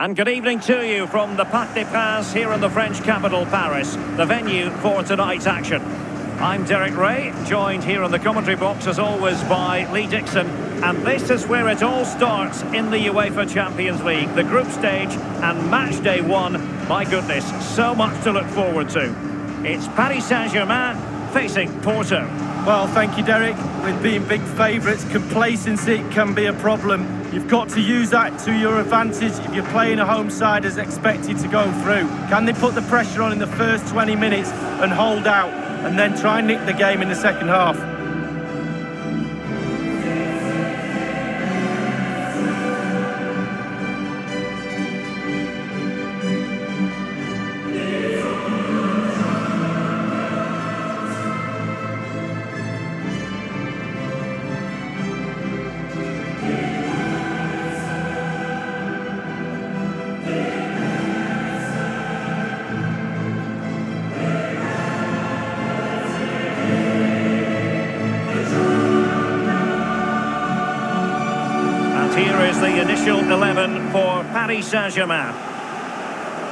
And good evening to you from the Parc des Princes here in the French capital, Paris, the venue for tonight's action. I'm Derek Ray, joined here in the commentary box as always by Lee Dixon. And this is where it all starts in the UEFA Champions League, the group stage and match day one. My goodness, so much to look forward to. It's Paris Saint-Germain facing Porto. Well, thank you, Derek. With being big favourites, complacency can be a problem. You've got to use that to your advantage if you're playing a home side as expected to go through. Can they put the pressure on in the first 20 minutes and hold out, and then try and nick the game in the second half? Here is the initial 11 for Paris Saint-Germain.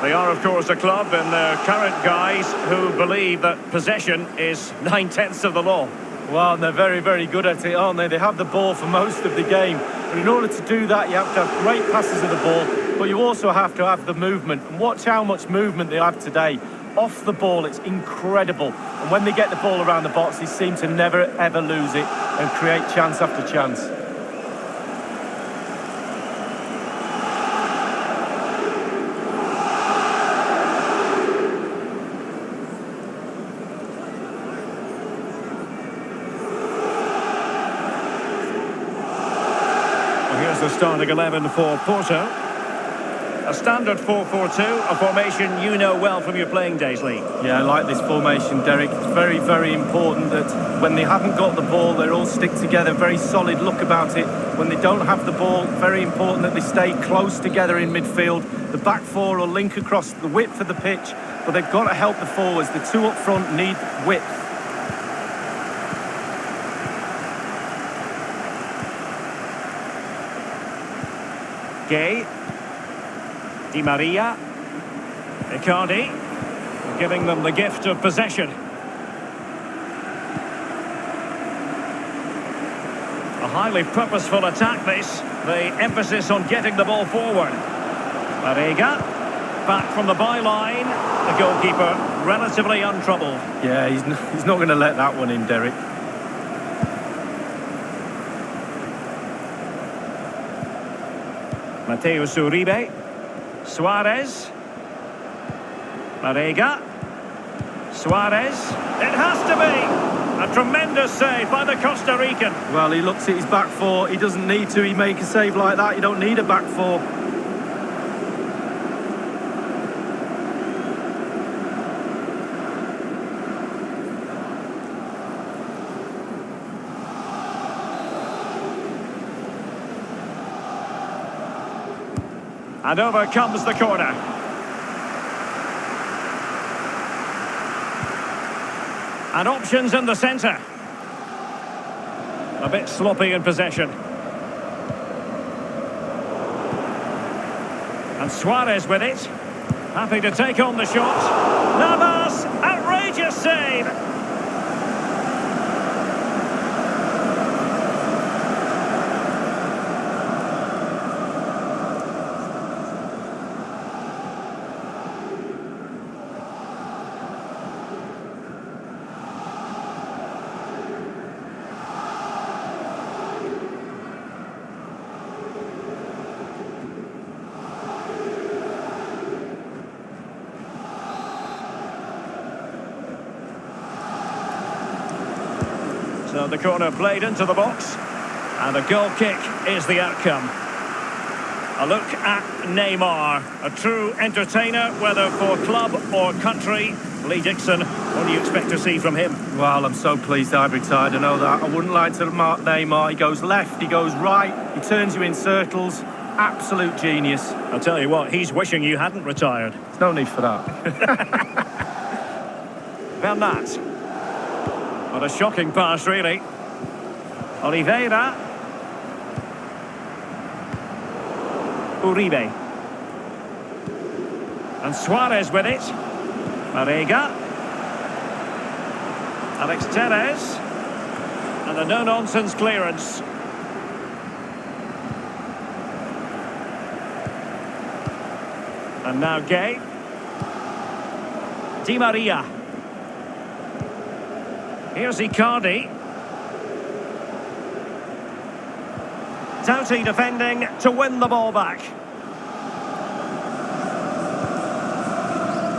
They are, of course, a club and their current guys who believe that possession is 9/10 of the law. Well, they're very, very good at it, aren't they? They have the ball for most of the game. But in order to do that, you have to have great passes of the ball, but you also have to have the movement. And watch how much movement they have today. Off the ball, it's incredible. And when they get the ball around the box, they seem to never, ever lose it and create chance after chance. Here's the starting 11 for Porto. A standard 4-4-2, a formation you know well from your playing days, Lee. Yeah, I like this formation, Derek. It's very, very important that when they haven't got the ball, they all stick together. Very solid look about it. When they don't have the ball, very important that they stay close together in midfield. The back four will link across the width of the pitch, but they've got to help the forwards. The two up front need width. Gay, Di Maria, Icardi, giving them the gift of possession. A highly purposeful attack this, the emphasis on getting the ball forward. Marega, back from the byline, the goalkeeper relatively untroubled. Yeah, he's not going to let that one in, Derek. Mateus Uribe, Suarez, Marega, Suarez, it has to be! A tremendous save by the Costa Rican. Well, he looks at his back four, he doesn't need to, he make a save like that, you don't need a back four. And over comes the corner. And options in the centre. A bit sloppy in possession. And Suarez with it. Happy to take on the shot. Navas, outrageous save. So the corner played into the box, and a goal kick is the outcome. A look at Neymar, a true entertainer, whether for club or country. Lee Dixon, what do you expect to see from him? Well, I'm so pleased I've retired, I know that. I wouldn't like to mark Neymar. He goes left, he goes right, he turns you in circles. Absolute genius. I'll tell you what, he's wishing you hadn't retired. There's no need for that. Bernat. What a shocking pass, really. Oliveira. Uribe. And Suarez with it. Marega. Alex Telles. And a no-nonsense clearance. And now Gay. Di Maria. Here's Icardi. Doughty defending to win the ball back.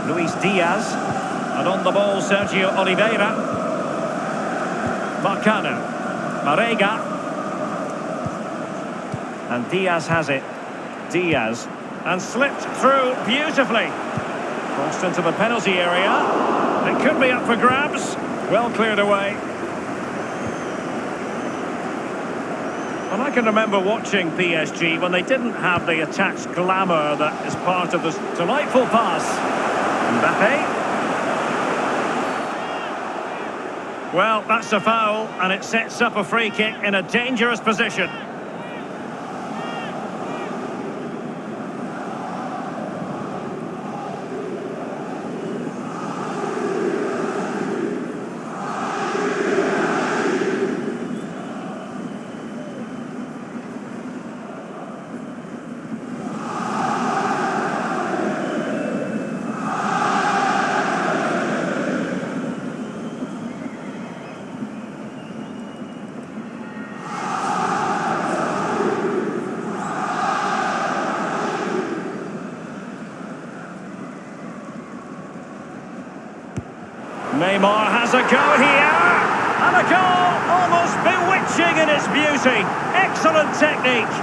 Luis Diaz. And on the ball, Sergio Oliveira. Marcano. Marega. And Diaz has it. Diaz. And slipped through beautifully. Crossed into the penalty area. It could be up for grabs. Well cleared away. And I can remember watching PSG when they didn't have the attached glamour that is part of this delightful pass. Mbappe. Well, that's a foul, and it sets up a free kick in a dangerous position. Neymar has a go here, and a goal almost bewitching in its beauty. Excellent technique.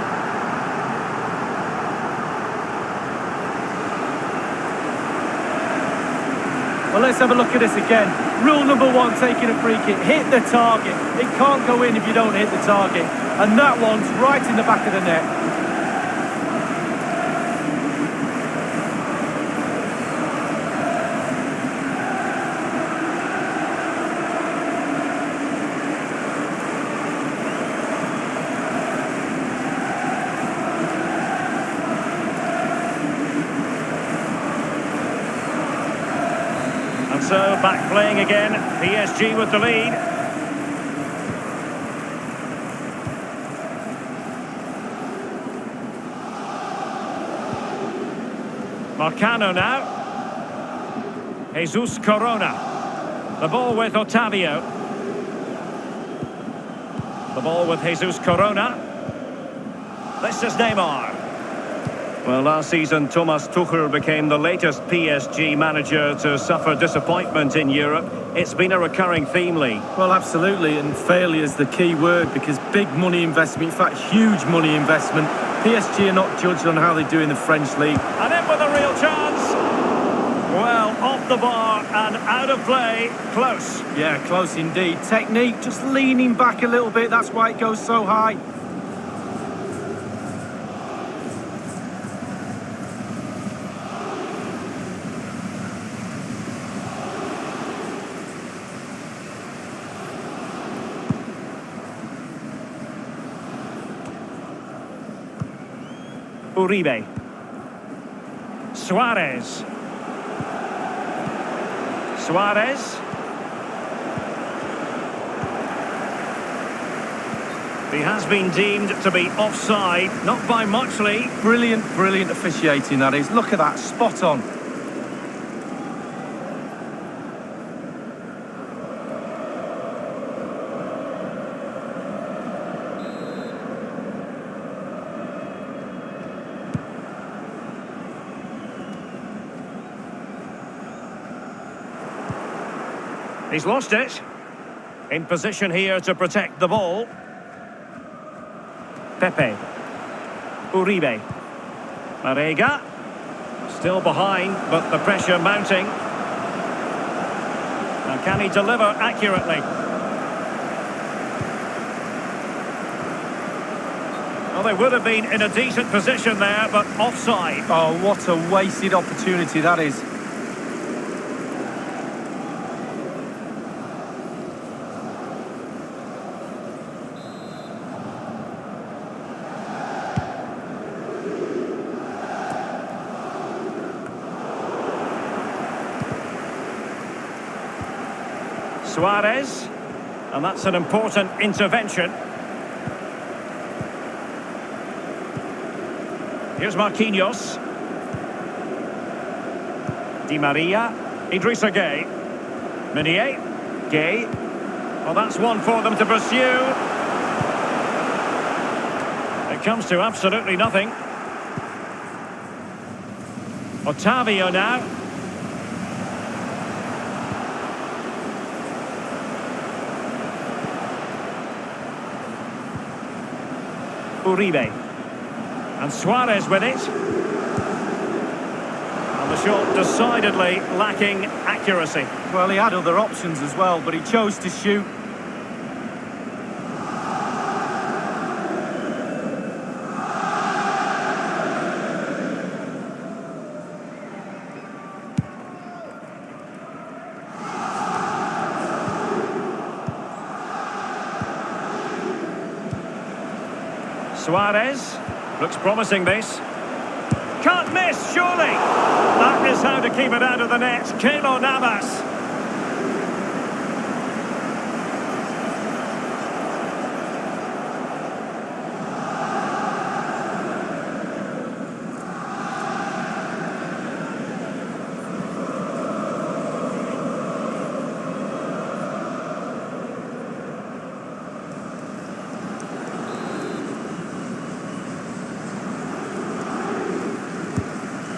Well, let's have a look at this again. Rule number one, taking a free kick, hit the target. It can't go in if you don't hit the target. And that one's right in the back of the net. So back playing again, PSG with the lead. Marcano now. Jesus Corona. The ball with Otavio. The ball with Jesus Corona. This is Neymar. Well, last season, Thomas Tuchel became the latest PSG manager to suffer disappointment in Europe. It's been a recurring theme, Lee. Well, absolutely, and failure is the key word, because big money investment, in fact, huge money investment. PSG are not judged on how they do in the French league. And in with a real chance. Well, off the bar and out of play, close. Yeah, close indeed. Technique, just leaning back a little bit, that's why it goes so high. Uribe. Suarez. Suarez. He has been deemed to be offside, not by much, Lee. Brilliant, brilliant officiating, that is. Look at that, spot on. He's lost it. In position here to protect the ball. Pepe. Uribe. Marega. Still behind, but the pressure mounting. And can he deliver accurately? Well, they would have been in a decent position there, but offside. Oh, what a wasted opportunity that is. Suarez. And that's an important intervention. Here's Marquinhos. Di Maria. Idrissa Gueye. Meunier. Gueye. Well, that's one for them to pursue. It comes to absolutely nothing. Otavio now. Uribe. And Suarez with it. And the shot decidedly lacking accuracy. Well, he had other options as well, but he chose to shoot. Suarez. Looks promising, this. Can't miss, surely. That is how to keep it out of the net. Keylor Navas.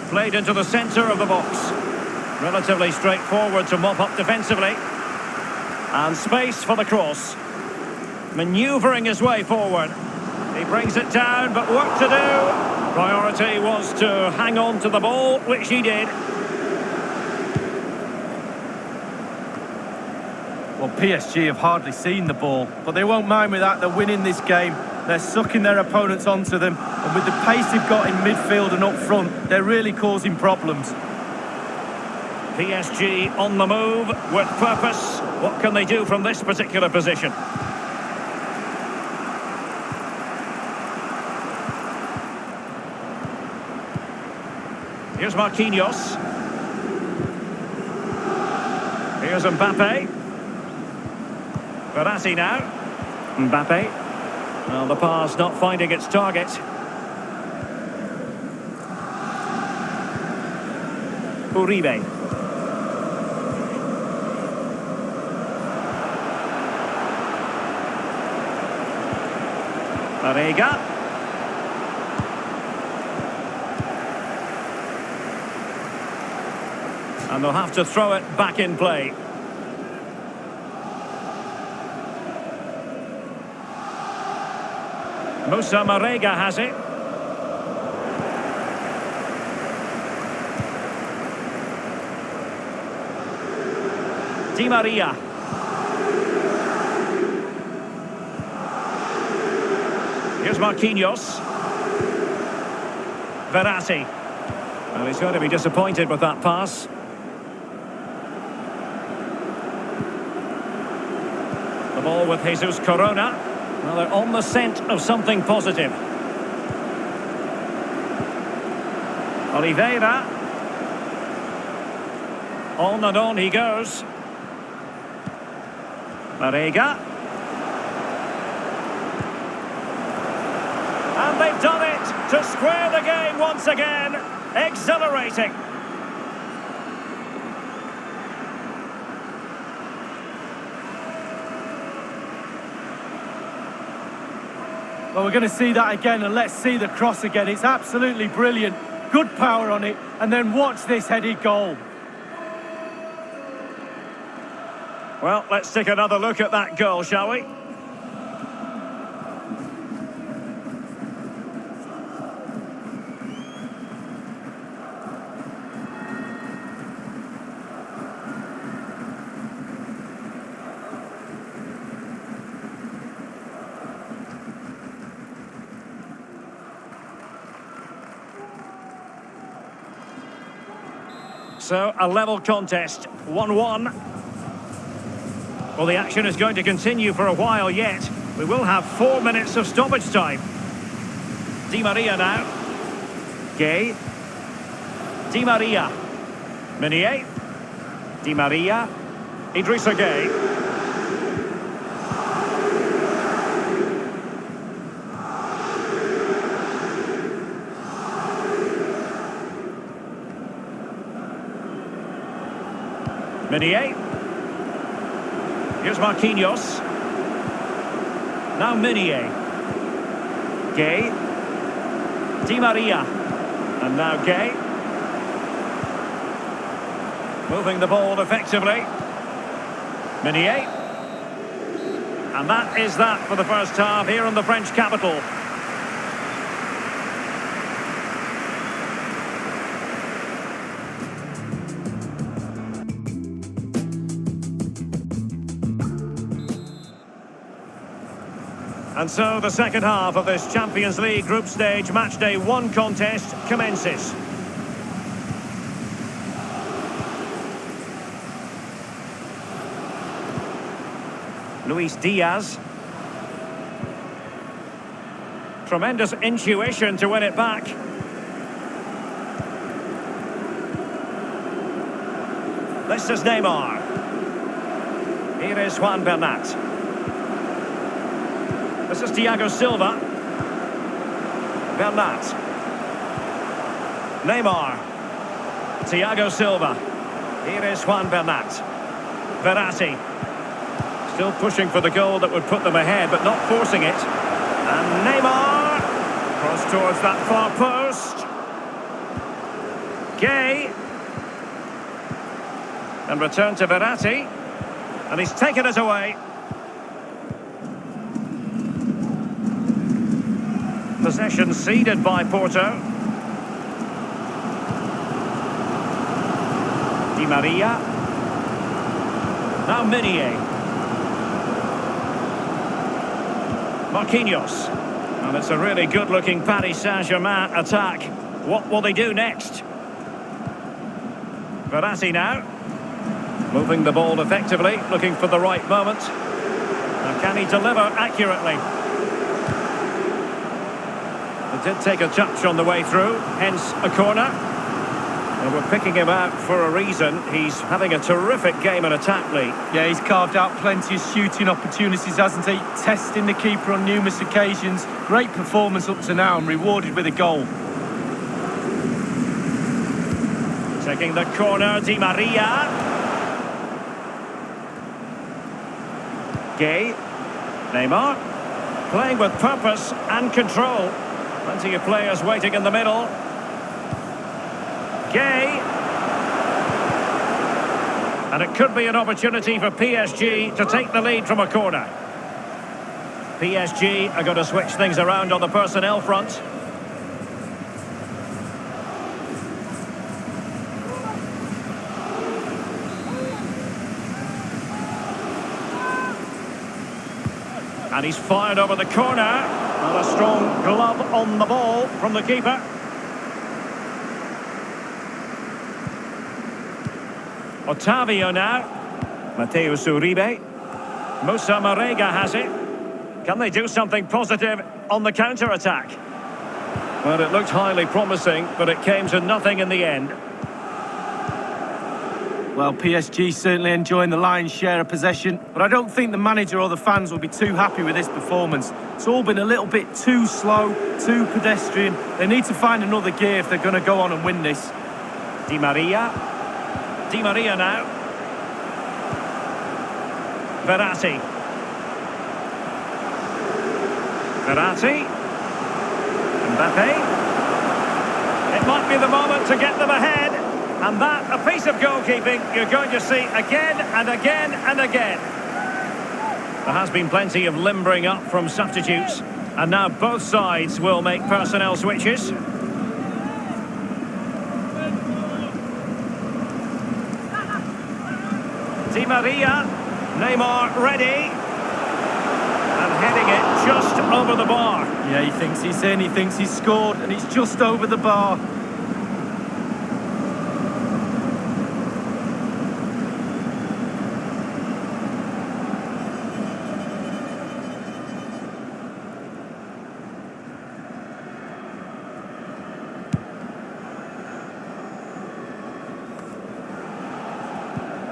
Played into the centre of the box. Relatively straightforward to mop up defensively. And space for the cross. Manoeuvring his way forward. He brings it down, but work to do. Priority was to hang on to the ball, which he did. Well, PSG have hardly seen the ball, but they won't mind with that. They're winning this game. They're sucking their opponents onto them, and with the pace they've got in midfield and up front, they're really causing problems. PSG on the move, with purpose. What can they do from this particular position? Here's Marquinhos. Here's Mbappe. Verratti now. Mbappe. Well, the pass not finding its target. Uribe. Marega. And they'll have to throw it back in play. Musa Marega has it. Di Maria. Here's Marquinhos. Verratti. Well, he's going to be disappointed with that pass. The ball with Jesus Corona. Well, they're on the scent of something positive. Oliveira. On and on he goes. Marega. And they've done it to square the game once again. Exhilarating. Well, we're going to see that again, and let's see the cross again. It's absolutely brilliant. Good power on it, and then watch this headed goal. Well, let's take another look at that goal, shall we? So, a level contest, 1-1. Well, the action is going to continue for a while yet. We will have 4 minutes of stoppage time. Di Maria now. Gueye. Di Maria. Meunier. Di Maria. Idrissa Gueye. Meunier. Here's Marquinhos. Now Meunier. Gay. Di Maria. And now Gay. Moving the ball effectively. Meunier. And that is that for the first half here in the French capital. And so the second half of this Champions League group stage matchday 1 contest commences. Luis Diaz. Tremendous intuition to win it back. This is Neymar. Here is Juan Bernat. This is Thiago Silva. Bernat. Neymar. Thiago Silva. Here is Juan Bernat. Verratti. Still pushing for the goal that would put them ahead, but not forcing it. And Neymar. Cross towards that far post. Gay. And return to Verratti. And he's taken it away. Possession ceded by Porto. Di Maria. Now Meunier. Marquinhos. And it's a really good-looking Paris Saint-Germain attack. What will they do next? Verratti now. Moving the ball effectively, looking for the right moment. Now can he deliver accurately? It did take a touch on the way through, hence a corner. And we're picking him out for a reason. He's having a terrific game in attack, Lee. Yeah, he's carved out plenty of shooting opportunities, hasn't he? Testing the keeper on numerous occasions. Great performance up to now and rewarded with a goal. Taking the corner, Di Maria. Gay. Neymar. Playing with purpose and control. Plenty of players waiting in the middle. Gay. And it could be an opportunity for PSG to take the lead from a corner. PSG are going to switch things around on the personnel front. And he's fired over the corner. And a strong glove on the ball from the keeper. Otavio now. Mateus Uribe. Moussa Marega has it. Can they do something positive on the counter-attack? Well, it looked highly promising, but it came to nothing in the end. Well, PSG certainly enjoying the lion's share of possession, but I don't think the manager or the fans will be too happy with this performance. It's all been a little bit too slow, too pedestrian. They need to find another gear if they're going to go on and win this. Di Maria. Di Maria now. Verratti. Verratti. Mbappe. It might be the moment to get them ahead. And that, a piece of goalkeeping you're going to see again and again and again. There has been plenty of limbering up from substitutes. And now both sides will make personnel switches. Di Maria. Neymar ready. And heading it just over the bar. Yeah, he thinks he's in, he thinks he's scored, and it's just over the bar.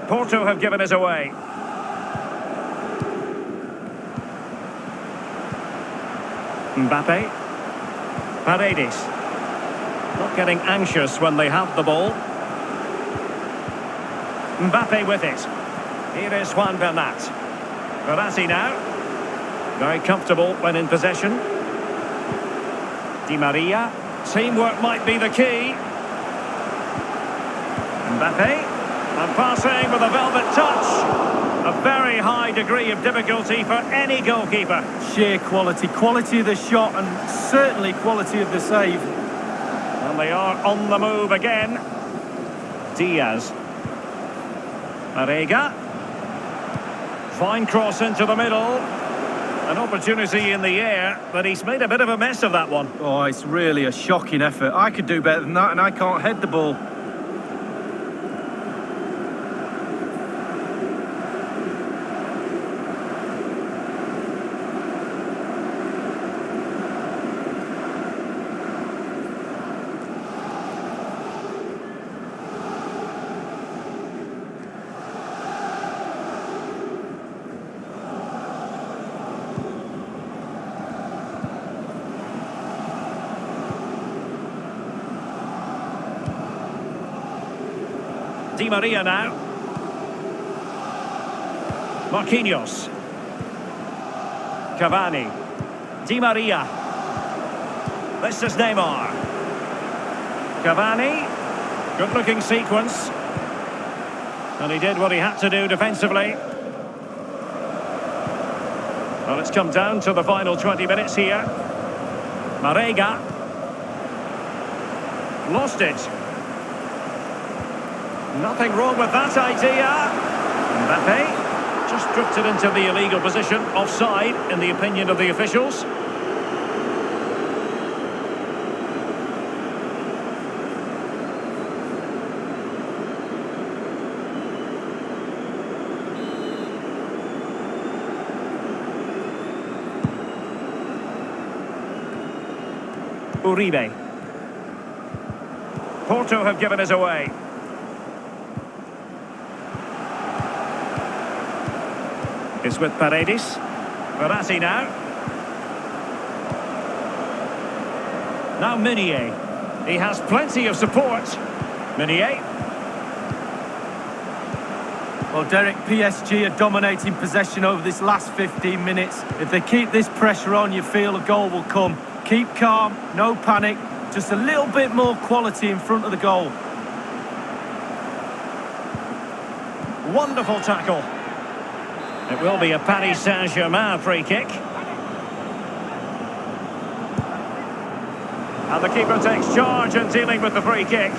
Porto have given us away. Mbappe. Paredes. Not getting anxious when they have the ball. Mbappe with it. Here is Juan Bernat. Verratti now. Very comfortable when in possession. Di Maria. Teamwork might be the key. Mbappe. And passing with a velvet touch. A very high degree of difficulty for any goalkeeper. Sheer quality. Quality of the shot and certainly quality of the save. And they are on the move again. Diaz. Marega. Fine cross into the middle. An opportunity in the air, but he's made a bit of a mess of that one. Oh, it's really a shocking effort. I could do better than that, and I can't head the ball. Di Maria now. Marquinhos. Cavani. Di Maria. This is Neymar. Cavani. Good-looking sequence. And he did what he had to do defensively. Well, it's come down to the final 20 minutes here. Marega. Lost it. Nothing wrong with that idea. Mbappe just drifted into the illegal position, offside in the opinion of the officials. Uribe. Porto have given us away. It's with Paredes. Verratti now. Now Meunier. He has plenty of support. Meunier. Well, Derek, PSG are dominating possession over this last 15 minutes. If they keep this pressure on, you feel a goal will come. Keep calm, no panic, just a little bit more quality in front of the goal. Wonderful tackle. It will be a Paris Saint-Germain free kick. And the keeper takes charge in dealing with the free kick.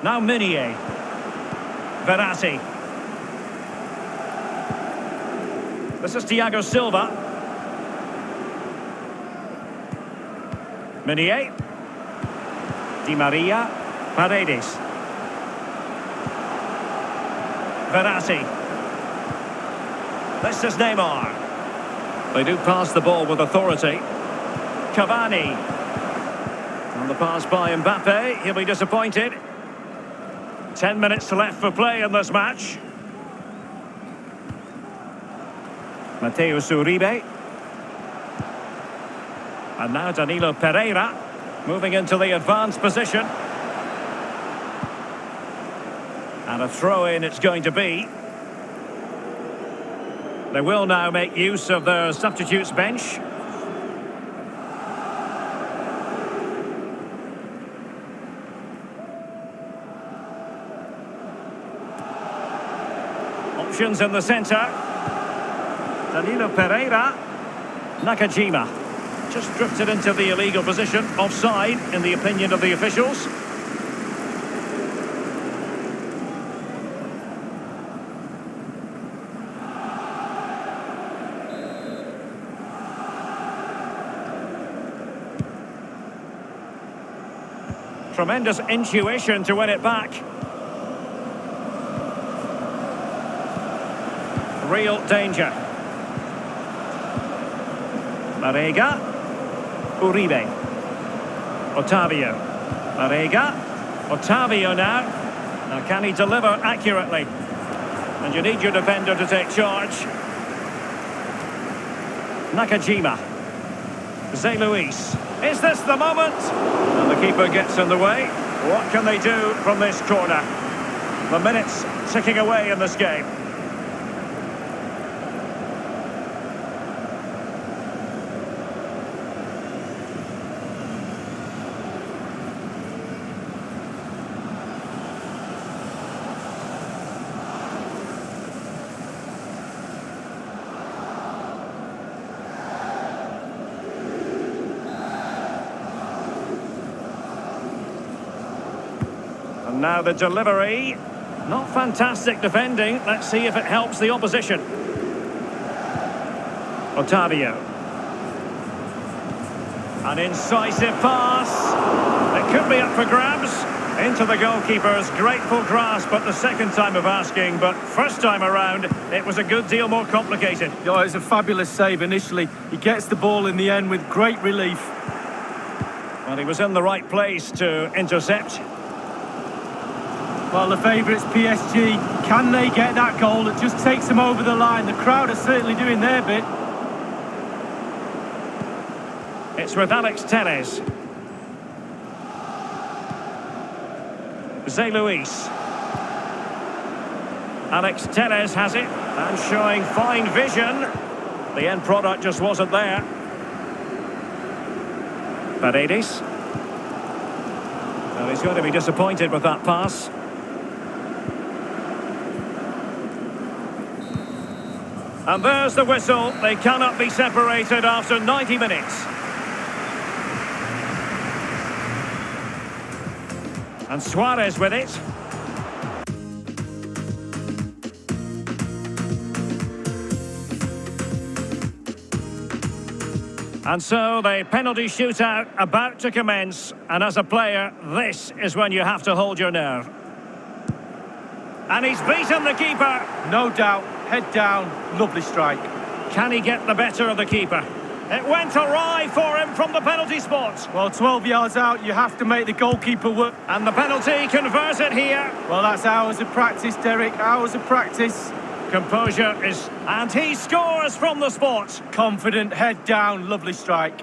Now Meunier. Verratti. This is Thiago Silva. Meunier. Di Maria. Paredes. Verratti. This is Neymar. They do pass the ball with authority. Cavani. On the pass by Mbappe. He'll be disappointed. 10 minutes left for play in this match. Mateus Uribe. And now Danilo Pereira moving into the advanced position. And a throw-in it's going to be. They will now make use of their substitutes bench. Options in the centre. Danilo Pereira. Nakajima. Just drifted into the illegal position, offside in the opinion of the officials. Tremendous intuition to win it back. Real danger. Marega. Uribe. Otavio. Marega. Otavio now. Now can he deliver accurately? And you need your defender to take charge. Nakajima. Zé Luis. Is this the moment? And the keeper gets in the way. What can they do from this corner? The minutes ticking away in this game. And now the delivery. Not fantastic defending. Let's see if it helps the opposition. Otavio. An incisive pass. It could be up for grabs. Into the goalkeeper's grateful grasp at the second time of asking, but first time around, it was a good deal more complicated. Yeah, it was a fabulous save initially. He gets the ball in the end with great relief. Well, he was in the right place to intercept. Well, the favourites, PSG, can they get that goal that just takes them over the line? The crowd are certainly doing their bit. It's with Alex Telles. Zé Luis. Alex Telles has it, and showing fine vision. The end product just wasn't there. Paredes. Well, he's going to be disappointed with that pass. And there's the whistle. They cannot be separated after 90 minutes. And Suarez with it. And so the penalty shootout about to commence. And as a player, this is when you have to hold your nerve. And he's beaten the keeper. No doubt, head down, lovely strike. Can he get the better of the keeper? It went awry for him from the penalty spot. Well, 12 yards out, you have to make the goalkeeper work. And the penalty converted here. Well, that's hours of practice, Derek, hours of practice. Composure is... And he scores from the spot. Confident, head down, lovely strike.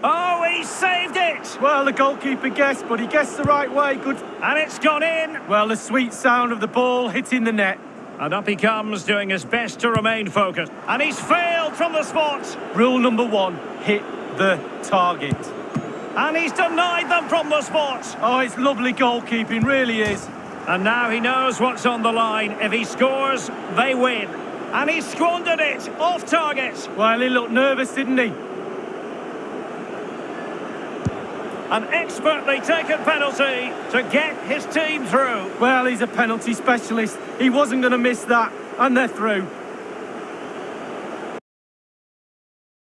Oh, he saved it! Well, the goalkeeper guessed, but he guessed the right way. Good. And it's gone in. Well, the sweet sound of the ball hitting the net. And up he comes, doing his best to remain focused. And he's failed from the spot. Rule number 1, hit the target. And he's denied them from the spot. Oh, it's lovely goalkeeping, really is. And now he knows what's on the line. If he scores, they win. And he squandered it, off target. Well, he looked nervous, didn't he? An expertly taken penalty to get his team through. Well, he's a penalty specialist. He wasn't going to miss that, and they're through.